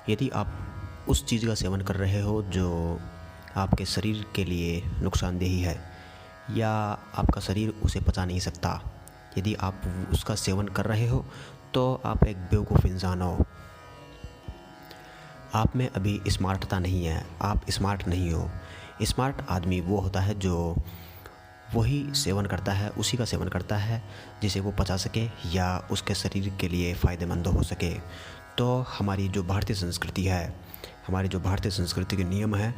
यदि आप उस चीज़ का सेवन कर रहे हो जो आपके शरीर के लिए नुकसानदेही है या आपका शरीर उसे पचा नहीं सकता, यदि आप उसका सेवन कर रहे हो तो आप एक बेवकूफ़ इंसान हो। आप में अभी स्मार्टता नहीं है, आप स्मार्ट नहीं हो। स्मार्ट आदमी वो होता है जो वही सेवन करता है, उसी का सेवन करता है जिसे वो पचा सके या उसके शरीर के लिए फ़ायदेमंद हो सके। तो हमारी जो भारतीय संस्कृति है, हमारी जो भारतीय संस्कृति के नियम है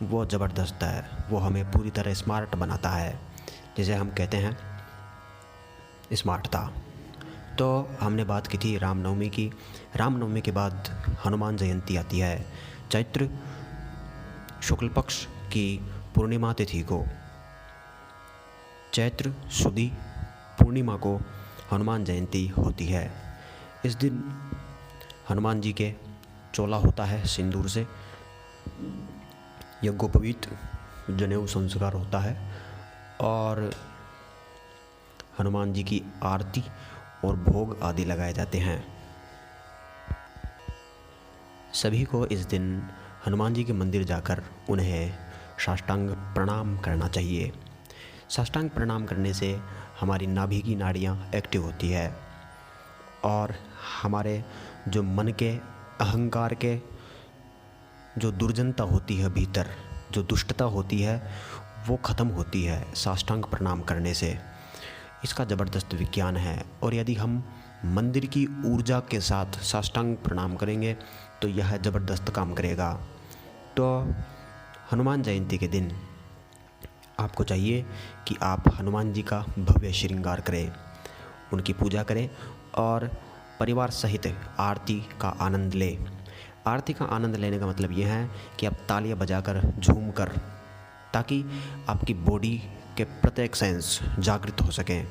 वो ज़बरदस्त है, वो हमें पूरी तरह स्मार्ट बनाता है, जिसे हम कहते हैं स्मार्टता। तो हमने बात की थी रामनवमी की। रामनवमी के बाद हनुमान जयंती आती है। चैत्र शुक्ल पक्ष की पूर्णिमा तिथि को, चैत्र शुदी पूर्णिमा को हनुमान जयंती होती है। इस दिन हनुमान जी के चोला होता है सिंदूर से, यज्ञोपवीत जनेऊ संस्कार होता है और हनुमान जी की आरती और भोग आदि लगाए जाते हैं। सभी को इस दिन हनुमान जी के मंदिर जाकर उन्हें साष्टांग प्रणाम करना चाहिए। साष्टांग प्रणाम करने से हमारी नाभि की नाड़ियाँ एक्टिव होती है और हमारे जो मन के अहंकार के जो दुर्जनता होती है, भीतर जो दुष्टता होती है वो ख़त्म होती है साष्टांग प्रणाम करने से। इसका ज़बरदस्त विज्ञान है और यदि हम मंदिर की ऊर्जा के साथ साष्टांग प्रणाम करेंगे तो यह ज़बरदस्त काम करेगा। तो हनुमान जयंती के दिन आपको चाहिए कि आप हनुमान जी का भव्य श्रृंगार करें, उनकी पूजा करें और परिवार सहित आरती का आनंद लें। आरती का आनंद लेने का मतलब यह है कि आप तालियां बजाकर, झूम कर, ताकि आपकी बॉडी के प्रत्येक सेंस जागृत हो सकें।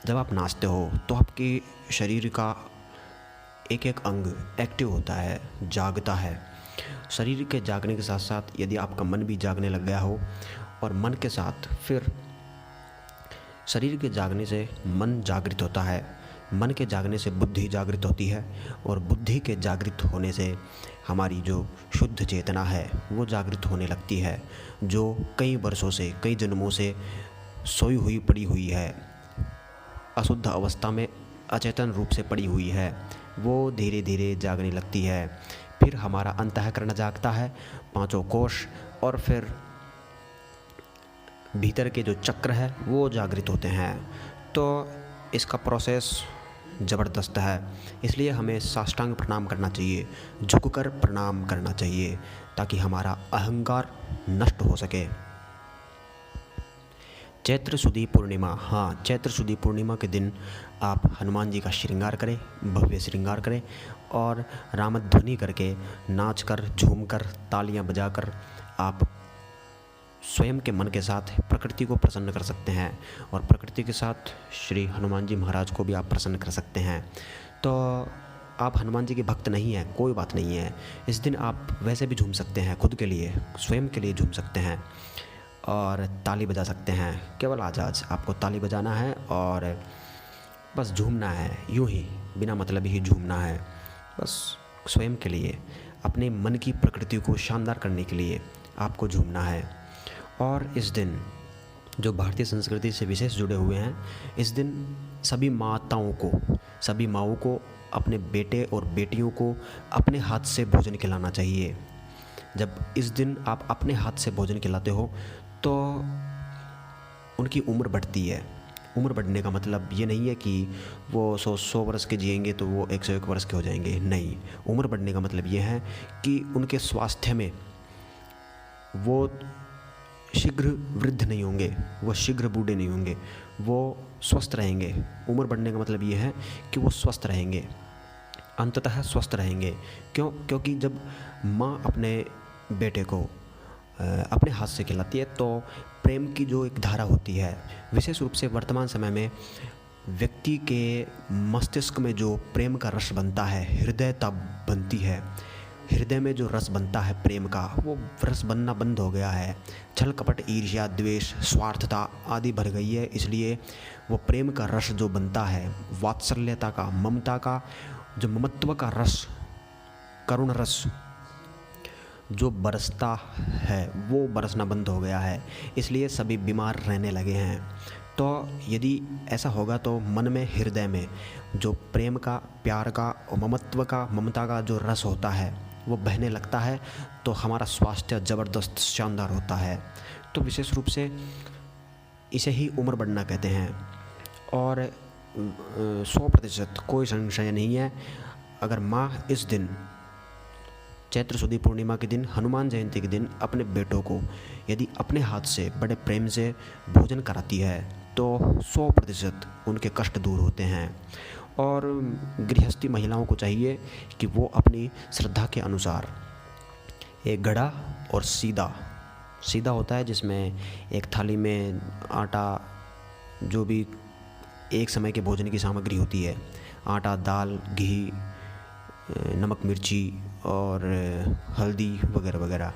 जब आप नाचते हो तो आपके शरीर का एक एक अंग एक्टिव होता है, जागता है। शरीर के जागने के साथ साथ यदि आपका मन भी जागने लग गया हो और मन के साथ फिर शरीर के जागने से मन जागृत होता है, मन के जागने से बुद्धि जागृत होती है और बुद्धि के जागृत होने से हमारी जो शुद्ध चेतना है वो जागृत होने लगती है, जो कई वर्षों से, कई जन्मों से सोई हुई पड़ी हुई है, अशुद्ध अवस्था में अचेतन रूप से पड़ी हुई है, वो धीरे धीरे जागने लगती है। फिर हमारा अंतःकरण जागता है, पांचों कोश, और फिर भीतर के जो चक्र है वो जागृत होते हैं। तो इसका प्रोसेस ज़बरदस्त है, इसलिए हमें साष्टांग प्रणाम करना चाहिए, झुककर प्रणाम करना चाहिए ताकि हमारा अहंकार नष्ट हो सके। चैत्र शुदी पूर्णिमा, हाँ, चैत्र शुदी पूर्णिमा के दिन आप हनुमान जी का श्रृंगार करें, भव्य श्रृंगार करें और रामध्वनि करके, नाच कर, झूम कर, तालियां बजाकर आप स्वयं के मन के साथ प्रकृति को प्रसन्न कर सकते हैं और प्रकृति के साथ श्री हनुमान जी महाराज को भी आप प्रसन्न कर सकते हैं। तो आप हनुमान जी के भक्त नहीं हैं, कोई बात नहीं है, इस दिन आप वैसे भी झूम सकते हैं, खुद के लिए, स्वयं के लिए झूम सकते हैं और ताली बजा सकते हैं। केवल आज आपको ताली बजाना है और बस झूमना है, यूं ही बिना मतलब ही झूमना है, बस स्वयं के लिए, अपने मन की प्रकृति को शानदार करने के लिए आपको झूमना है। और इस दिन जो भारतीय संस्कृति से विशेष जुड़े हुए हैं, इस दिन सभी माताओं को अपने बेटे और बेटियों को अपने हाथ से भोजन खिलाना चाहिए। जब इस दिन आप अपने हाथ से भोजन खिलाते हो तो उनकी उम्र बढ़ती है। उम्र बढ़ने का मतलब ये नहीं है कि वो 100 वर्ष के जिएंगे तो वो 101 वर्ष के हो जाएंगे, नहीं। उम्र बढ़ने का मतलब ये है कि उनके स्वास्थ्य में वो शीघ्र वृद्ध नहीं होंगे, वो शीघ्र बूढ़े नहीं होंगे, वो स्वस्थ रहेंगे। उम्र बढ़ने का मतलब ये है कि वो स्वस्थ रहेंगे, अंततः स्वस्थ रहेंगे। क्योंकि जब माँ अपने बेटे को अपने हाथ से खिलाती है तो प्रेम की जो एक धारा होती है, विशेष रूप से वर्तमान समय में व्यक्ति के मस्तिष्क में जो प्रेम का रस बनता है, हृदयता बनती है, हृदय में जो रस बनता है प्रेम का, वो रस बनना बंद हो गया है। छल कपट, ईर्ष्या, द्वेष, स्वार्थता आदि भर गई है। इसलिए वो प्रेम का रस जो बनता है, वात्सल्यता का, ममता का, जो ममत्व का रस करुण रस जो बरसता है वो बरसना बंद हो गया है, इसलिए सभी बीमार रहने लगे हैं। तो यदि ऐसा होगा तो मन में, हृदय में जो प्रेम का, प्यार का और ममत्व का, ममता का जो रस होता है वो बहने लगता है, तो हमारा स्वास्थ्य ज़बरदस्त शानदार होता है। तो विशेष रूप से इसे ही उम्र बढ़ना कहते हैं। और 100% कोई संशय नहीं है, अगर माँ इस दिन चैत्र शुदी पूर्णिमा के दिन, हनुमान जयंती के दिन अपने बेटों को यदि अपने हाथ से बड़े प्रेम से भोजन कराती है तो 100% उनके कष्ट दूर होते हैं। और गृहस्थी महिलाओं को चाहिए कि वो अपनी श्रद्धा के अनुसार एक घड़ा और सीधा होता है जिसमें एक थाली में आटा, जो भी एक समय के भोजन की सामग्री होती है, आटा, दाल, घी, नमक, मिर्ची और हल्दी वगैरह वगैरह,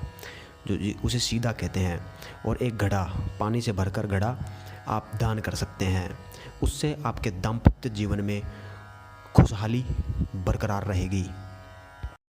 जो उसे सीधा कहते हैं। और एक घड़ा, पानी से भरकर घड़ा आप दान कर सकते हैं। उससे आपके दाम्पत्य जीवन में खुशहाली बरकरार रहेगी।